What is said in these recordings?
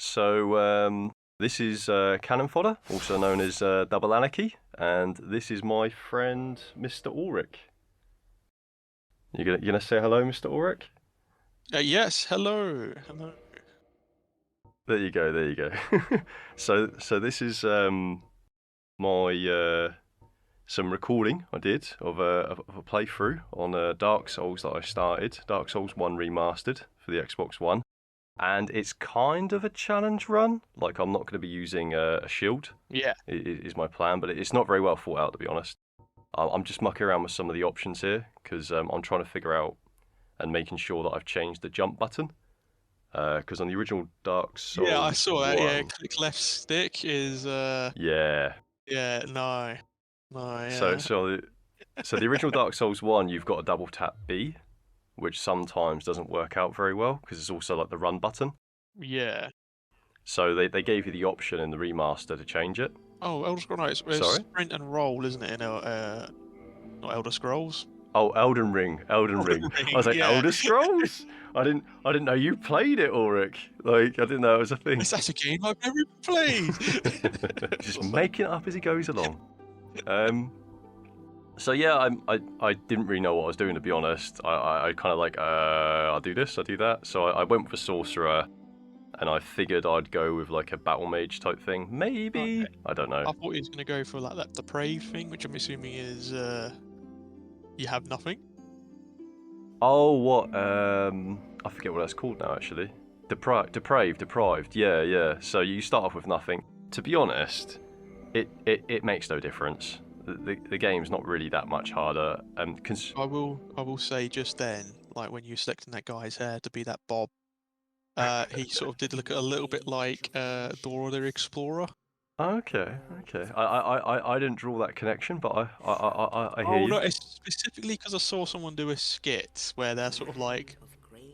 This is CanonFoder, also known as Double Anarchy, and this is my friend Mr. Alrik. You gonna say hello, Mr. Alrik? Yes, hello. Hello. There you go. There you go. so this is my some recording I did of a playthrough on Dark Souls that I started, Dark Souls 1 Remastered for the XboxOne. And it's kind of a challenge run. Like, I'm not going to be using a shield. Yeah. Is my plan, but it's not very well thought out, to be honest. I'm just mucking around with some of the options here because I'm trying to figure out and making sure that I've changed the jump button. Because on the original Dark Souls, Yeah, I saw that. 1, Yeah, click left stick is. Yeah. Yeah, no. Yeah. So the original Dark Souls 1, you've got a double tap B, which sometimes doesn't work out very well because it's also like the run button. Yeah. So they gave you the option in the remaster to change it. Oh, Elder Scrolls. It's Sorry? sprint and roll, isn't it? Not Elder Scrolls. Oh, Elden Ring. I was like, yeah. Elder Scrolls? I didn't know you played it, Ulrich. Like, I didn't know it was a thing. That's a game I've never played. Just making it up as he goes along. So yeah, I didn't really know what I was doing, to be honest. I kind of like, I'll do this, I'll do that. So I went for Sorcerer, and I figured I'd go with like a Battle Mage type thing. Maybe. Okay. I don't know. I thought he was going to go for like that Depraved thing, which I'm assuming is you have nothing. Oh, what? I forget what that's called now, actually. Deprived. Yeah. So you start off with nothing. To be honest, it makes no difference. The game's not really that much harder. I will say just then, like when you were selecting that guy's hair to be that Bob, he sort of did look a little bit like Dora the Explorer. Okay. I didn't draw that connection, but I hear you. No, it's specifically because I saw someone do a skit where they're sort of like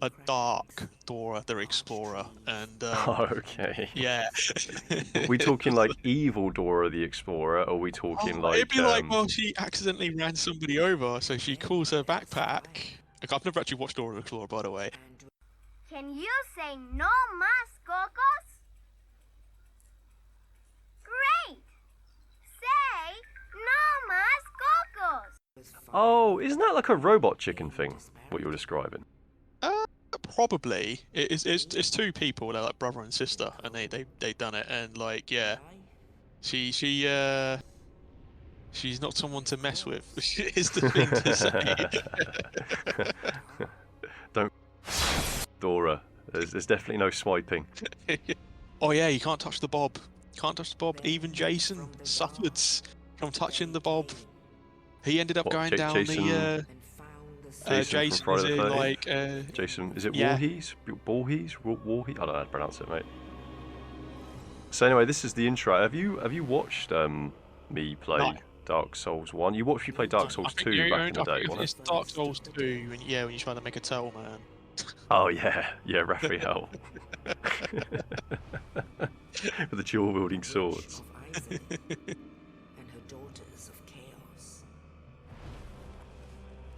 a dark Dora the Explorer, and okay. Yeah. Are we talking like evil Dora the Explorer, or are we talking like? It'd be like, well, she accidentally ran somebody over, so she calls her backpack. Like, I've never actually watched Dora the Explorer, by the way. Can you say no más cocos? Great! Say no más cocos! Oh, isn't that like a robot chicken thing? What you're describing? Probably. It's two people. They're like brother and sister, and they done it. And like, yeah, she's not someone to mess with. Is the thing to say. Don't, Dora. There's definitely no swiping. Oh yeah, you can't touch the Bob. Can't touch the Bob. Even Jason suffered from touching the Bob. He ended up going down the. Jason from Friday the 13th? Like Jason, is it Voorhees? Voorhees? I don't know how to pronounce it, mate. So anyway, this is the intro. Have you watched me play Dark Souls 1? You watched me play Dark Souls 2 back in the day, wasn't it? It's Dark Souls 2, when you try to make a turtle man. Oh yeah, Raphael. With the dual wielding swords.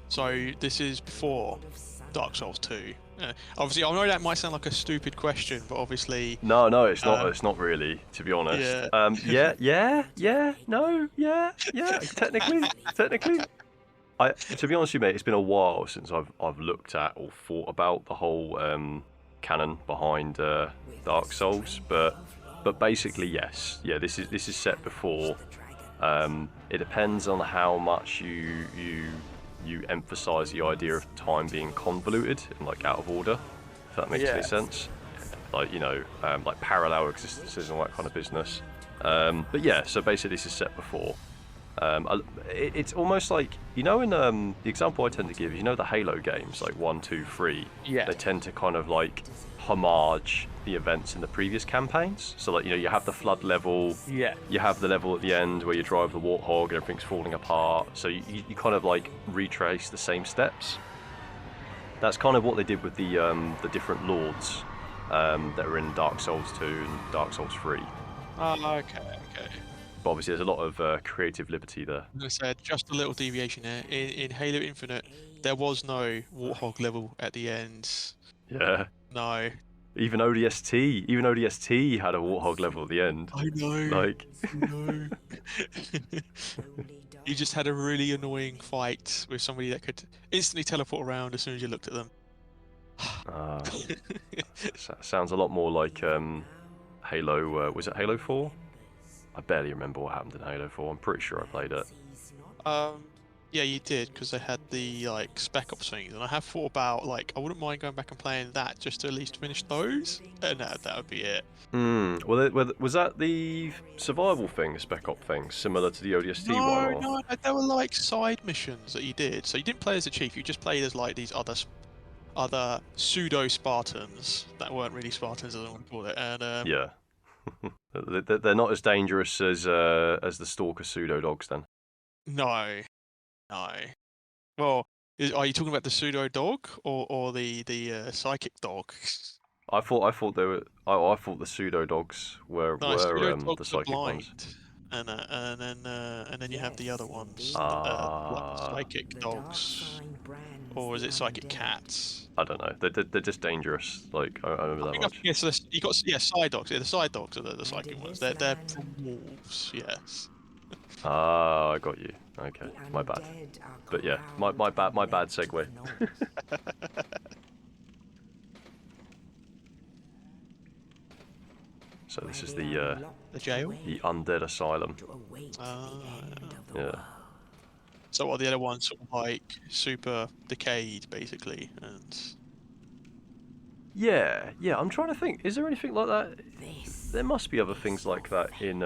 So this is before Dark Souls 2. Obviously, I know that might sound like a stupid question, but obviously... No, it's not. It's not really, to be honest. Yeah. Technically. To be honest with you, mate, it's been a while since I've looked at or thought about the whole canon behind Dark Souls, but basically yes. Yeah, this is set before. It depends on how much you emphasize the idea of time being convoluted and like out of order, if that makes any sense. Like, like parallel existences and all that kind of business. But yeah, so basically this is set before. It's almost like, in the example I tend to give is, the Halo games, like 1, 2, 3, Yeah. they tend to kind of like homage the events in the previous campaigns. So like, you have the flood level, Yeah. you have the level at the end where you drive the warthog and everything's falling apart. So you kind of like retrace the same steps. That's kind of what they did with the different lords that are in Dark Souls 2 and Dark Souls 3. Oh, okay. But obviously there's a lot of creative liberty there. As I said, just a little deviation there. In Halo Infinite, there was no warthog level at the end. Yeah. No. Even ODST had a Warthog level at the end. I know. Like, No. You just had a really annoying fight with somebody that could instantly teleport around as soon as you looked at them. sounds a lot more like Halo. Was it Halo 4? I barely remember what happened in Halo 4. I'm pretty sure I played it. Yeah, you did, because they had the like Spec Ops things, and I have thought about like I wouldn't mind going back and playing that just to at least finish those, and that would be it. Well, was that the survival thing, the Spec Op thing, similar to the ODST one? Or? No, there were like side missions that you did. So you didn't play as a chief; you just played as like these other pseudo Spartans that weren't really Spartans, as I want to call it. And yeah, they're not as dangerous as the Stalker pseudo dogs then. No. Well, are you talking about the pseudo dog or the psychic dog? I thought they were. I thought the pseudo dogs were the psychic ones. And then you have the other ones, psychic dogs, or is it psychic cats? I don't know. They're just dangerous. Like I remember that much. Yeah, so you got side dogs. Yeah, the side dogs are the psychic ones. They're from wolves. Yes. Ah, I got you. Okay, my bad. But yeah, my bad segue. So this is the jail, the undead asylum. Yeah. So are the other ones sort of like super decayed, basically, and? Yeah. I'm trying to think. Is there anything like that? There must be other things like that in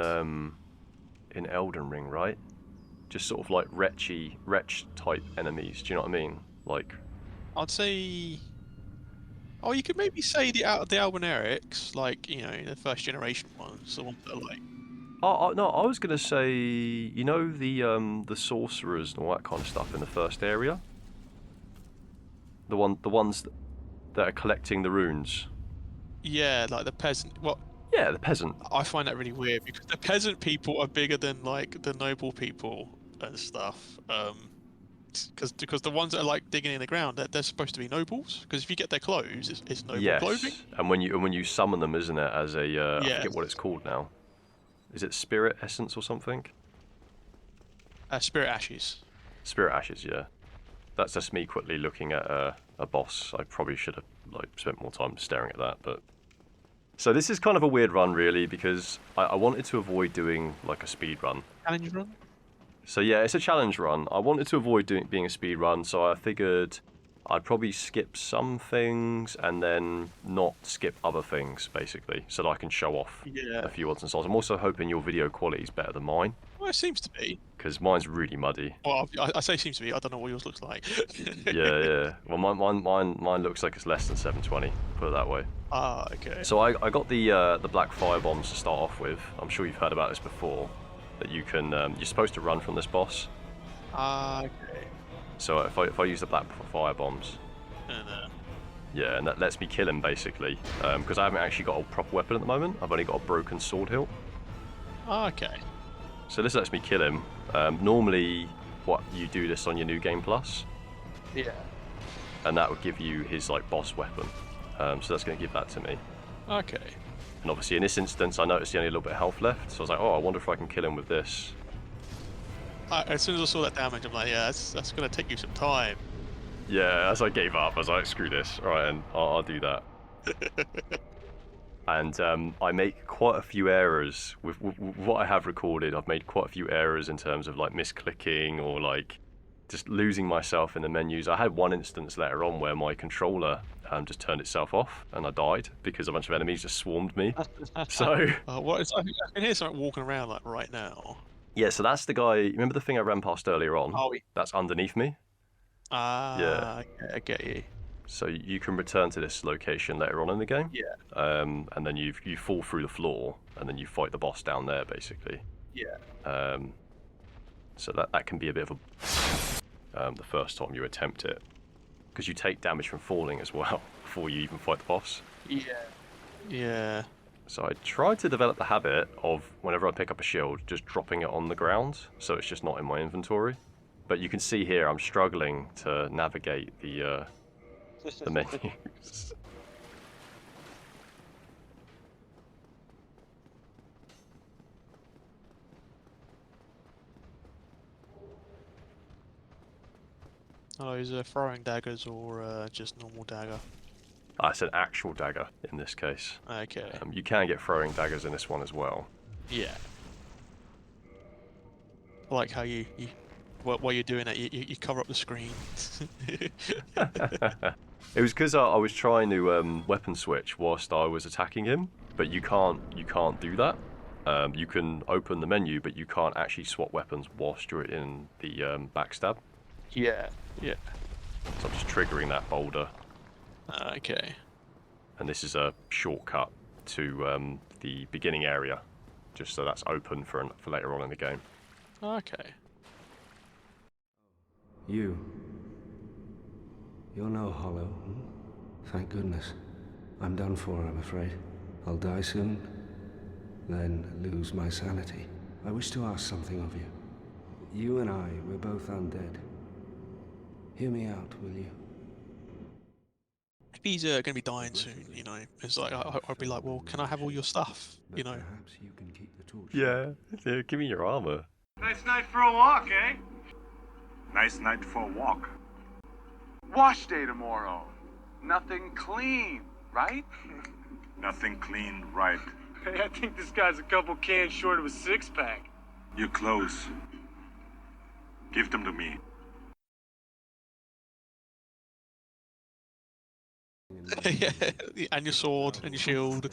Elden Ring, right? Just sort of like wretch type enemies. Do you know what I mean? Like, I'd say. Oh, you could maybe say the Albinarics, like the first generation ones, the ones that are like. Oh no, I was gonna say the sorcerers and all that kind of stuff in the first area. The ones that are collecting the runes. Yeah, like the peasant. Well. Yeah, the peasant. I find that really weird because the peasant people are bigger than like the noble people and stuff. Because the ones that are like digging in the ground, they're supposed to be nobles. Because if you get their clothes, it's noble clothing. And when you summon them, isn't it? As a I forget what it's called now. Is it spirit essence or something? Spirit ashes. Spirit ashes, yeah. That's just me quickly looking at a boss. I probably should have spent more time staring at that, but. So this is kind of a weird run, really, because I wanted to avoid doing like a speed run. Challenge run? So yeah, it's a challenge run. I wanted to avoid being a speed run, so I figured I'd probably skip some things and then not skip other things, basically, so that I can show off a few odds and sods. I'm also hoping your video quality is better than mine. Well, it seems to be. Because mine's really muddy. Well, I say seems to be. I don't know what yours looks like. yeah. Well, mine looks like it's less than 720. Put it that way. Ah, okay. So I got the black fire bombs to start off with. I'm sure you've heard about this before. That you can you're supposed to run from this boss. Ah, okay. So if I use the black fire bombs. Yeah, and that lets me kill him basically. Because I haven't actually got a proper weapon at the moment. I've only got a broken sword hilt. Ah, okay. So this lets me kill him. Normally, you do this on your New Game Plus. Yeah. And that would give you his like boss weapon. So that's going to give that to me. Okay. And obviously in this instance, I noticed he only had a little bit of health left. So I was like, oh, I wonder if I can kill him with this. As soon as I saw that damage, I'm like, yeah, that's going to take you some time. Yeah, as I gave up, I was like, screw this. All right, and I'll do that. And I make quite a few errors with what I have recorded. I've made quite a few errors in terms of like misclicking or like just losing myself in the menus. I had one instance later on where my controller just turned itself off and I died because a bunch of enemies just swarmed me. So I can hear something walking around like right now. Yeah, so that's the guy. Remember the thing I ran past earlier on? Oh, that's underneath me. Ah, yeah. I get you. So you can return to this location later on in the game. Yeah. And then you fall through the floor and then you fight the boss down there basically. Yeah. So that can be a bit of a the first time you attempt it, because you take damage from falling as well before you even fight the boss. Yeah. So I tried to develop the habit of whenever I pick up a shield, just dropping it on the ground, so it's just not in my inventory. But you can see here I'm struggling to navigate the menus. Are those throwing daggers or just normal dagger? It's an actual dagger in this case. Okay. You can get throwing daggers in this one as well. Yeah. I like how you while you're doing it, you cover up the screen. It was because I was trying to weapon switch whilst I was attacking him, but you can't do that. You can open the menu, but you can't actually swap weapons whilst you're in the backstab. Yeah. Yeah. So I'm just triggering that boulder. Okay. And this is a shortcut to the beginning area, just so that's open for later on in the game. Okay. You're no hollow. Thank goodness. I'm done for, I'm afraid. I'll die soon, then lose my sanity. I wish to ask something of you. You and I, we're both undead. Hear me out, will you? If he's going to be dying soon, you know, it's like I'd be like, well, can I have all your stuff? But You know. perhaps you can keep the torch. Yeah, give me your armor. Nice night for a walk, eh? Nice night for a walk. Wash day tomorrow. Nothing clean, right? Nothing clean, right. Hey, I think this guy's a couple cans short of a six-pack. Your clothes. Give them to me. Yeah, and your sword and your shield.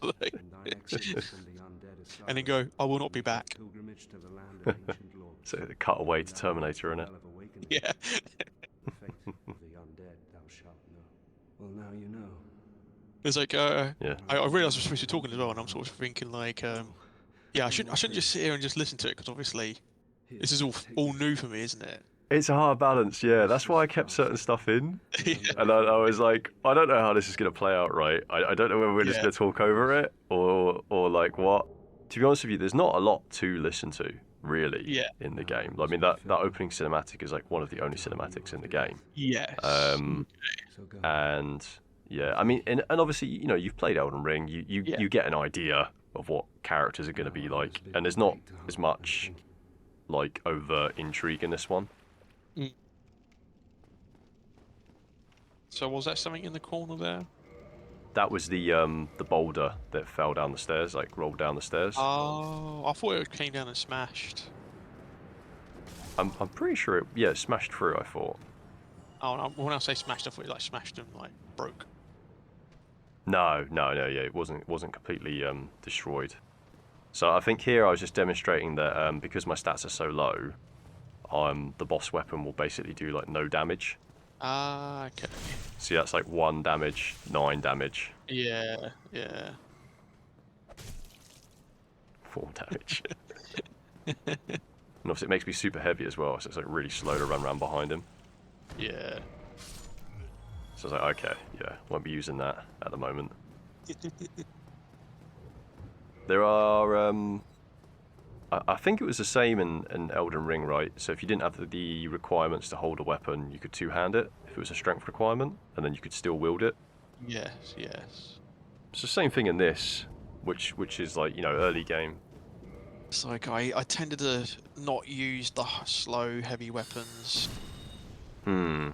Like, and then go, I will not be back. So the cutaway to Terminator, innit? Yeah. Well, now you know. It's like, Yeah. I realised we're supposed to be talking as well, and I'm sort of thinking like, yeah, I shouldn't just sit here and just listen to it, because obviously this is all new for me, isn't it? It's a hard balance, yeah. That's why I kept certain stuff in. Yeah. And I was like, I don't know how this is going to play out right. I don't know whether we're just Yeah. going to talk over it or like what. To be honest with you, there's not a lot to listen to, really, Yeah. in the game. I mean, that opening cinematic is like one of the only cinematics in the game. Yes. So go. And yeah, I mean, and obviously, you know, you've played Elden Ring. You get an idea of what characters are going to be like, and there's not as much like overt intrigue in this one. So was that something in the corner there? That was the boulder that fell down the stairs, like rolled down the stairs. Oh, I thought it came down and smashed. I'm pretty sure it smashed through. I thought. Oh, no, when I say smashed, I thought it like smashed and like broke. No, yeah, it wasn't completely destroyed. So I think here I was just demonstrating that because my stats are so low, the boss weapon will basically do like no damage. Ah, okay. See, that's like 1 damage, 9 damage, Yeah, yeah. 4 damage. And obviously it makes me super heavy as well, so it's like really slow to run around behind him. Yeah. So I was like, okay, yeah, won't be using that at the moment. There are, I think it was the same in Elden Ring, right? So if you didn't have the requirements to hold a weapon, you could two-hand it if it was a strength requirement, and then you could still wield it. Yes, yes. It's the same thing in this, which is like, you know, early game. It's like I tended to not use the slow, heavy weapons. Yeah,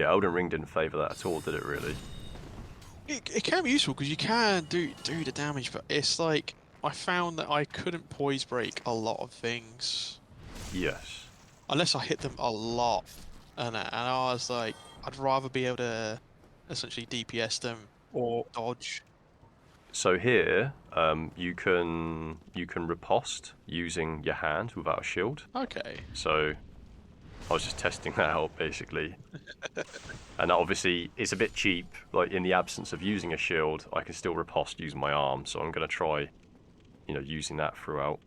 Elden Ring didn't favour that at all, did it really? It can be useful because you can do the damage, but it's like I found that I couldn't poise break a lot of things Yes. unless I hit them a lot, and I was like, I'd rather be able to essentially DPS them or dodge. So here, you can riposte using your hand without a shield. Okay. So I was just testing that out basically. And obviously it's a bit cheap, like in the absence of using a shield, I can still riposte using my arm, so I'm gonna try, you know, using that throughout.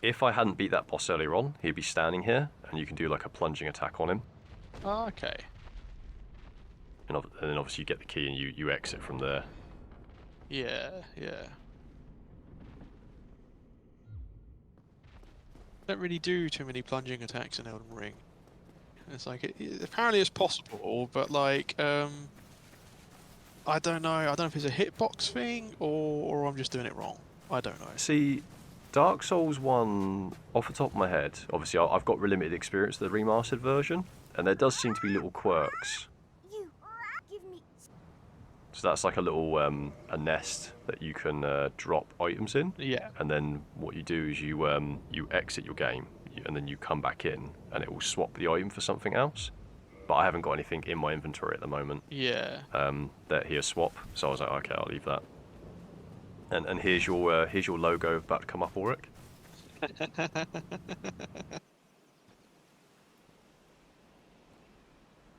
If I hadn't beat that boss earlier on, he'd be standing here, and you can do like a plunging attack on him. Oh, okay. And then obviously you get the key and you exit from there. Yeah, yeah. Don't really do too many plunging attacks in Elden Ring. It's like apparently it's possible, but like I don't know. I don't know if it's a hitbox thing or I'm just doing it wrong. I don't know. See, Dark Souls 1, off the top of my head, obviously I've got limited experience with the remastered version, and there does seem to be little quirks. You give me. So that's like a little a nest that you can drop items in. Yeah. And then what you do is you exit your game, and then you come back in, and it will swap the item for something else. But I haven't got anything in my inventory at the moment. Yeah. That here swap. So I was like, okay, I'll leave that. And here's your logo about to come up, Alrik.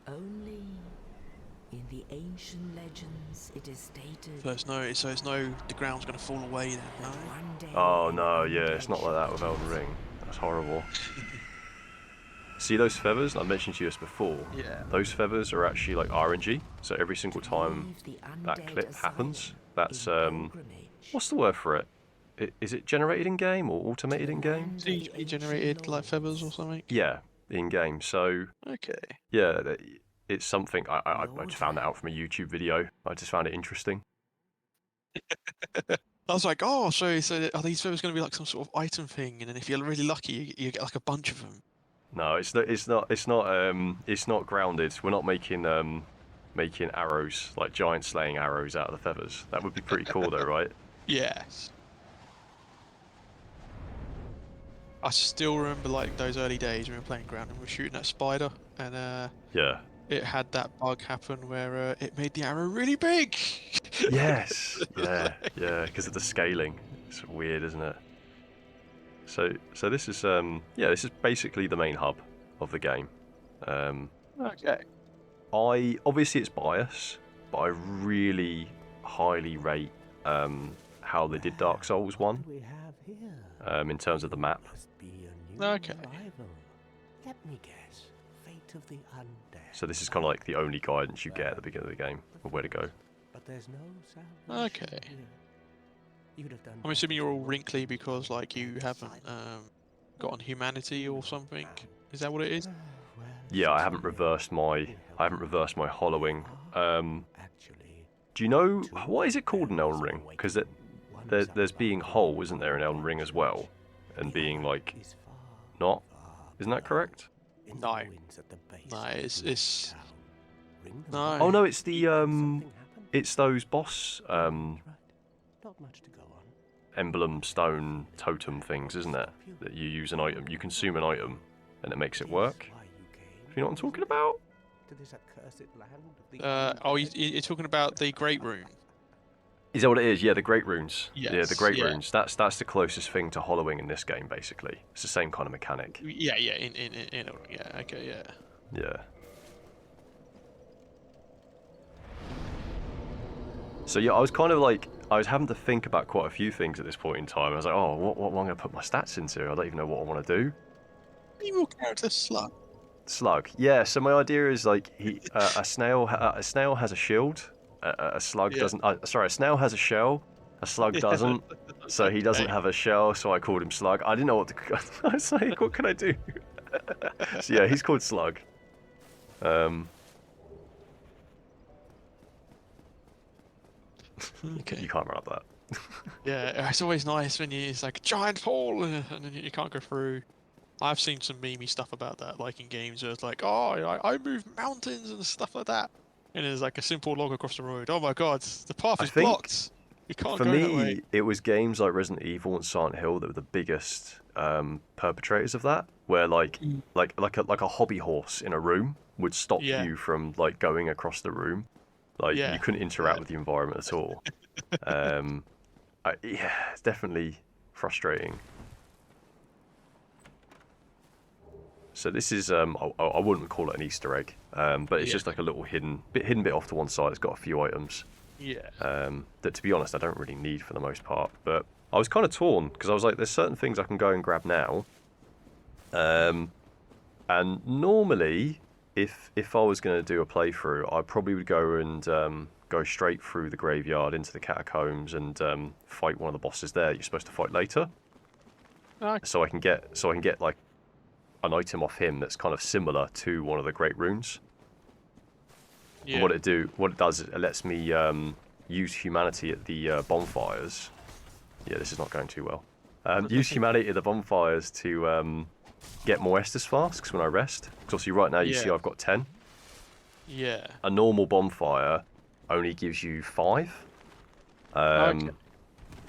Only in the ancient legends it is stated. So it's no, the ground's gonna fall away then, no? One day Oh no, yeah, it's not like that with Elden Ring. That's horrible. See those feathers? I mentioned to you this before. Yeah. Those feathers are actually like RNG. So every single time leave the that undead clip aside happens, that's in pilgrimage. what's the word for it? Is it generated in game or automated in game? CG generated like feathers or something? Yeah, in game. So Okay. yeah, it's something I just found that out from a YouTube video. I just found it interesting. I was like, oh, so are these feathers going to be like some sort of item thing? And then if you're really lucky, you get like a bunch of them. No, it's not grounded. We're not making arrows, like giant slaying arrows out of the feathers. That would be pretty cool though, right? Yes. I still remember like those early days when we were playing ground and we were shooting that spider, and Yeah. it had that bug happen where it made the arrow really big. Yes. Yeah. Yeah. Because of the scaling. It's weird, isn't it? So this is this is basically the main hub of the game. Okay. Obviously it's bias, but I really highly rate how they did Dark Souls 1 We have here. in terms of the map. Must be a new Okay. arrival. Let me guess. Fate of the undead. So this is kind of like the only guidance you get at the beginning of the game of where to go. But there's no salvation Okay. here. You'd have done I'm assuming better you're all to wrinkly because like you haven't gotten humanity or something. Is that what it is? well, Yeah, I haven't reversed my hollowing. actually, Do you know what is it called in Elden Ring? Because there's being whole, isn't there, in Elden Ring as well, and being like is far, not. far Isn't that correct? in No. the ruins at the base No, of the it's- town. Ring the No. Oh no, it's the Something happened? it's those boss Right. Not much to go on. emblem stone totem things, isn't it? That you use an item, you consume an item, and it makes it work. Why you came You know what I'm talking about? to this accursed land of the Oh, you're talking about the Great Rune. Is that what it is? Yeah, the Great Runes. Yeah, the Yes, Great yeah. Runes. That's the closest thing to hollowing in this game, basically. It's the same kind of mechanic. Yeah, yeah, okay, yeah. Yeah. So yeah, I was kind of like, I was having to think about quite a few things at this point in time. I was like, oh, what am I going to put my stats into? I don't even know what I want to do. Evil character Slug. Slug. Yeah. So my idea is like a snail has a shield. A slug Yeah. doesn't. Sorry, a snail has a shell. A slug doesn't. So he doesn't Okay. have a shell. So I called him Slug. I didn't know what to. I was like, what can I do? So yeah, he's called Slug. Okay. You can't run up that. Yeah, it's always nice when it's like a giant hole and then you can't go through. I've seen some memey stuff about that, like in games where it's like, oh, I move mountains and stuff like that. And there's like a simple log across the road. Oh my god, the path I is think blocked. You can't For go that me, way. it was games like Resident Evil and Silent Hill that were the biggest perpetrators of that. Where like a hobby horse in a room would stop Yeah. you from like going across the room. Like Yeah, you couldn't interact yeah. with the environment at all. Yeah, it's definitely frustrating. So this is I wouldn't call it an Easter egg, but it's Yeah. just like a little hidden bit off to one side. It's got a few items Yeah. that, to be honest, I don't really need for the most part. But I was kind of torn because I was like, there's certain things I can go and grab now, and normally, if I was going to do a playthrough, I probably would go and go straight through the graveyard into the catacombs and fight one of the bosses there you're supposed to fight later. Okay. So I can get like an item off him that's kind of similar to one of the Great Runes. Yeah. And what it does is it lets me use humanity at the bonfires. Yeah, this is not going too well. Use humanity at the bonfires to get more Estus flasks when I rest. Because obviously right now you see I've got 10. Yeah. A normal bonfire only gives you 5. Okay.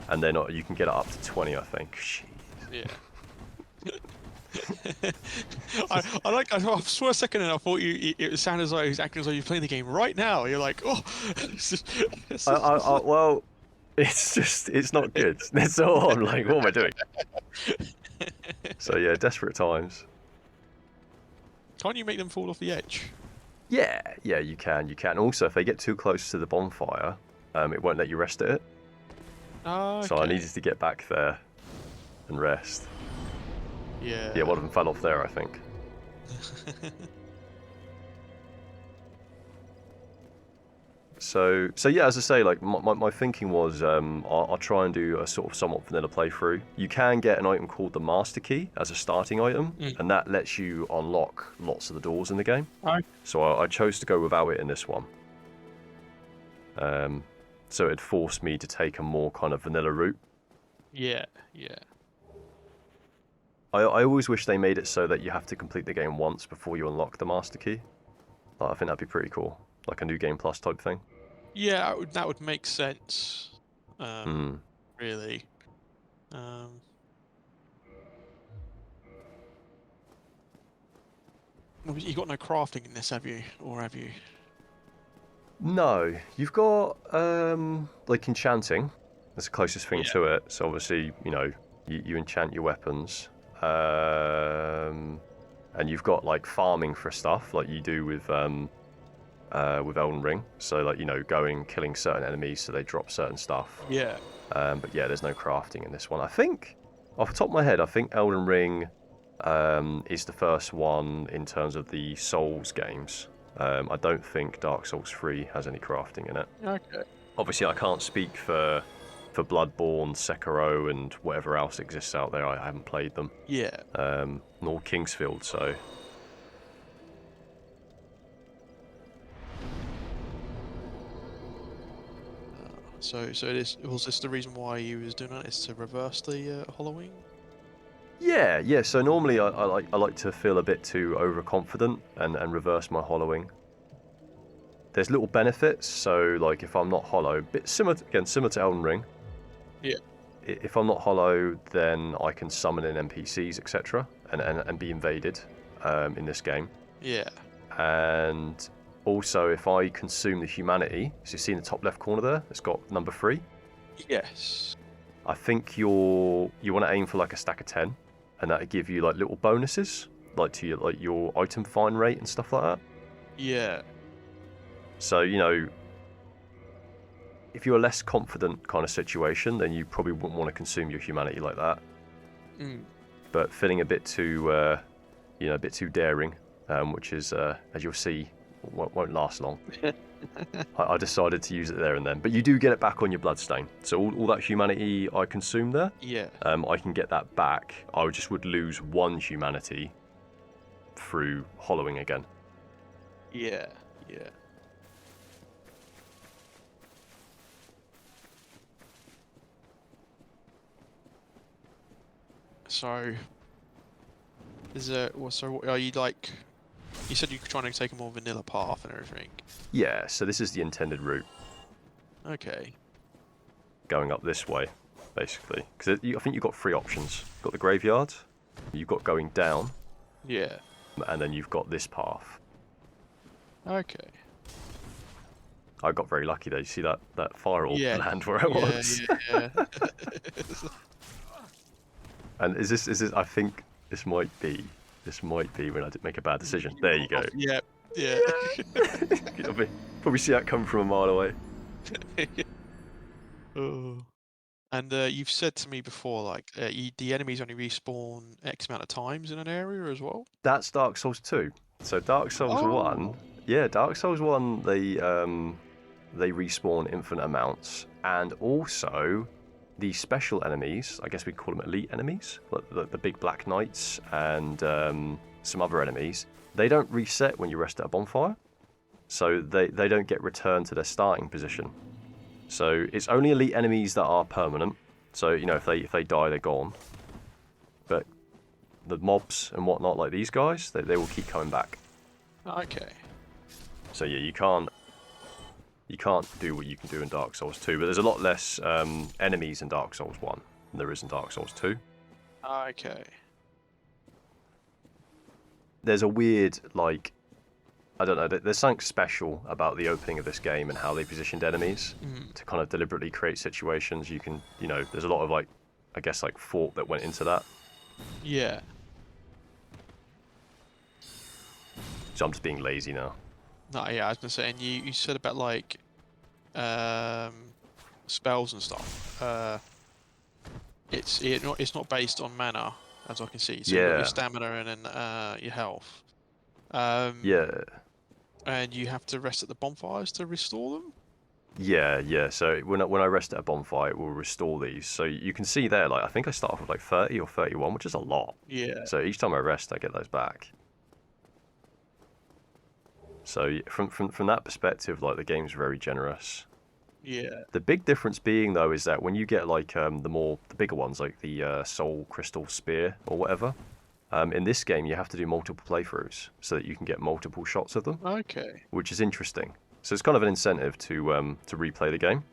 And then you can get it up to 20, I think. Jeez. Yeah. I swear a second and I thought it sounded as though he was acting as though you're playing the game right now. You're like, oh. Well, it's not good. That's all. I'm like, what am I doing? So yeah, desperate times. Can't you make them fall off the edge? Yeah, you can. Also, if they get too close to the bonfire, it won't let you rest at it. Oh, okay. So I needed to get back there and rest. Yeah. Yeah, one of them fell off there, I think. So yeah, as I say, like my thinking was, I'll try and do a sort of somewhat vanilla playthrough. You can get an item called the Master Key as a starting item, and that lets you unlock lots of the doors in the game. So I chose to go without it in this one. So it forced me to take a more kind of vanilla route. Yeah. I always wish they made it so that you have to complete the game once before you unlock the Master Key. I think that'd be pretty cool. Like a New Game Plus type thing. Yeah, that would make sense. Really. You got no crafting in this, have you? Or have you? No, you've got like enchanting. That's the closest thing to it. So obviously, you enchant your weapons, and you've got like farming for stuff, like you do with Elden Ring. So like going killing certain enemies, so they drop certain stuff. Yeah. But yeah, there's no crafting in this one. I think, off the top of my head, I think Elden Ring is the first one in terms of the Souls games. I don't think Dark Souls 3 has any crafting in it. Okay. Obviously, I can't speak for Bloodborne, Sekiro, and whatever else exists out there. I haven't played them. Yeah. Nor Kingsfield, so. So was this the reason why you was doing that? Is to reverse the hollowing? Yeah. So normally I like to feel a bit too overconfident and reverse my hollowing. There's little benefits. So like if I'm not hollow, bit similar to Elden Ring. Yeah. If I'm not hollow, then I can summon in NPCs, etc., and be invaded in this game. Yeah. And also, if I consume the humanity, so you see in the top left corner there, it's got number 3. Yes. I think you want to aim for like a stack of 10, and that'll give you like little bonuses, like to your item find rate and stuff like that. Yeah. So if you're a less confident kind of situation, then you probably wouldn't want to consume your humanity like that. But feeling a bit too, daring, which is, as you'll see, won't last long. I decided to use it there and then. But you do get it back on your bloodstain. So all that humanity I consumed there, I can get that back. I would lose 1 humanity through hollowing again. Yeah. So, so are you like? You said you're trying to take a more vanilla path and everything. Yeah, so this is the intended route. Okay. Going up this way, basically. Because I think you've got 3 options. You've got the graveyard, you've got going down. Yeah. And then you've got this path. Okay. I got very lucky though. You see that fire all land where I was? Yeah. And is this? I think this might be when I did make a bad decision. There you go. Yeah. Probably see that come from a mile away. Oh. And you've said to me before, like, the enemies only respawn X amount of times in an area as well? That's Dark Souls 2. So Dark Souls 1... Yeah, Dark Souls 1, they respawn infinite amounts. And also, the special enemies, I guess we'd call them elite enemies, like the big black knights and some other enemies, they don't reset when you rest at a bonfire. So they don't get returned to their starting position. So it's only elite enemies that are permanent. So if they die, they're gone. But the mobs and whatnot, like these guys, they will keep coming back. Okay. So yeah, you can't do what you can do in Dark Souls 2, but there's a lot less enemies in Dark Souls 1 than there is in Dark Souls 2. Okay. There's a weird, like, I don't know, there's something special about the opening of this game and how they positioned enemies to kind of deliberately create situations. You can, there's a lot of, like, I guess, like, thought that went into that. Yeah. So I'm just being lazy now. No, yeah, I was gonna say, and you said about like spells and stuff. It's not based on mana, as I can see. So you've got Yeah. your stamina and then your health. Yeah. And you have to rest at the bonfires to restore them. Yeah. So when I rest at a bonfire, it will restore these. So you can see there, like, I think I start off with like 30 or 31, which is a lot. Yeah. So each time I rest, I get those back. So from that perspective, like, the game's very generous. Yeah. The big difference being, though, is that when you get like the bigger ones, like the Soul Crystal Spear or whatever, in this game you have to do multiple playthroughs so that you can get multiple shots of them. Okay. Which is interesting. So it's kind of an incentive to replay the game.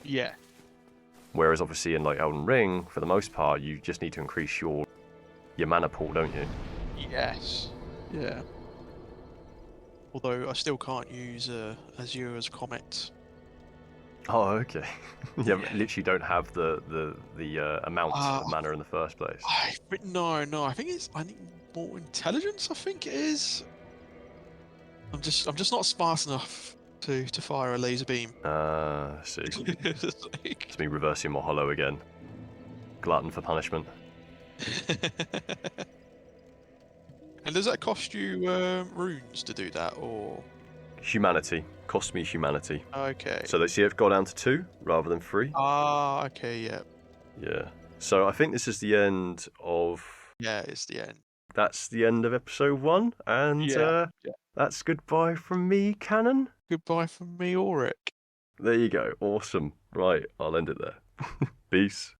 Yeah. Whereas obviously in like Elden Ring, for the most part, you just need to increase your mana pool, don't you? Yes. Yeah. Although I still can't use Azura's Comet. Oh, okay. Yeah, but literally don't have the amount of mana in the first place. No. I think more intelligence. I think it is. I'm just not smart enough to fire a laser beam. See. It's like- It's me reversing my hollow again. Glutton for punishment. And does that cost you runes to do that, or? Humanity. Cost me humanity. Okay. So let's see if got down to 2 rather than 3. Okay, yeah. Yeah. So I think this is the end of... Yeah, it's the end. That's the end of episode 1. And Yeah. that's goodbye from me, Canon. Goodbye from me, Alrik. There you go. Awesome. Right, I'll end it there. Peace.